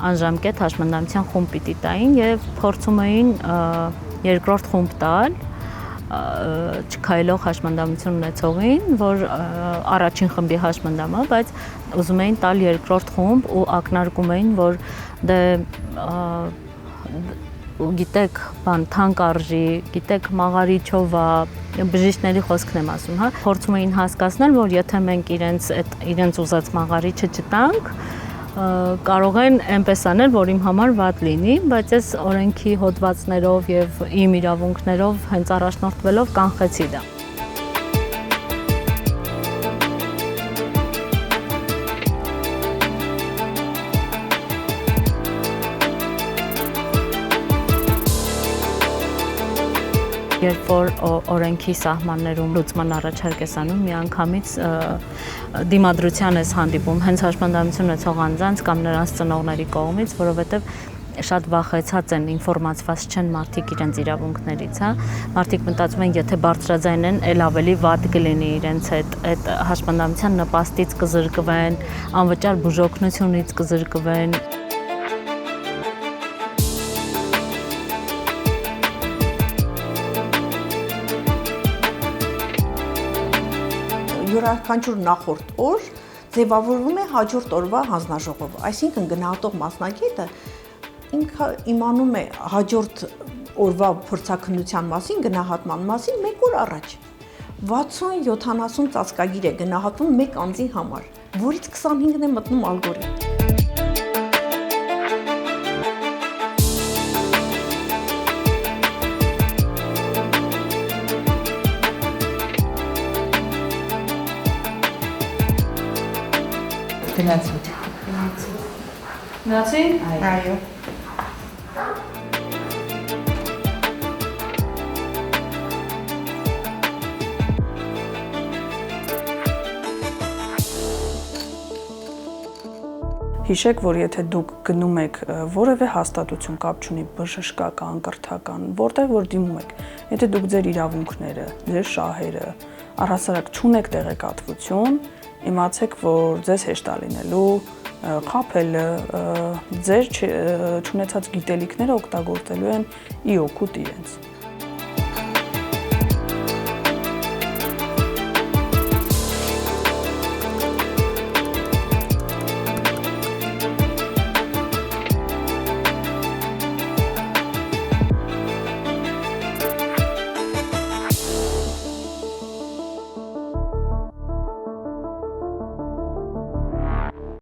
անժամկետ հաշմանդամության խումբ պիտի տային եւ փորձում էին երկրորդ խումբ տալ չքայլող հաշմանդամություն ունեցողին, որ առաջին խմբի հաշմանդամը, բայց ուզում էին տալ երկրորդ խումբ ու ակնարկում էին, որ դե գիտեք, թանկ արժի, գիտեք, մաղարիչով է, բժիշկների խոսքն եմ ասում, հա, փորձում էին հասկացնել, որ եթե մենք իրենց ուզած մաղարիչը չտանք, կարող են այնպես անել, որ իմ համար վատ լինի, բայց ես օրենքի հոդվածներով եւ իմ իրավունքներով հենց առաջնորդվելով կանխեցի դա։ Երբ որ օրենքի սահմաններում լուծման առաջարկ ես անում, միանգամից դիմադրության ես հանդիպում հենց հաշմանդամություն ունեցող անձանց կամ նրանց ծնողների կողմից, որովհետև շատ վախեցած են, ինֆորմացված չեն մարդիկ իրենց իրավունքներից, հա։ Մարդիկ մտածում են, եթե բարձրաձայնեն, ել ավելի վատ կլինի իրենց հետ, այդ հաշմանդամության նպաստից կզրկվեն, անվճար բուժօգնությունից կզրկվեն։ Յուրաքանչյուր նախորդ օր ձևավորվում է հաջորդ օրվա հանձնաժողովը, այսինքն գնահատող մասնագետը ինքը իմանում է հաջորդ օրվա փորձաքննության մասին, գնահատման մասին 1 օր առաջ։ 60-70 ծածկագիր է գնահատվում մեկ անձի համար, որից 25-ն է մտնում ալգորիթմ։ Գնացի։ Այո։ Հիշեք, որ եթե դուք գնում եք որևէ հաստատություն կապ չունի բժշկական, կրթական, որտեղ որ դիմում եք, եթե դուք ձեր իրավունքները, ձեր շահերը առհասարակ չունեք տեղեկատվություն, իմացեք, որ ձեզ հեշտ է լինելու խաբելը, ձեր չունեցած գիտելիքները օգտագործելու են ի օգուտ իրենց։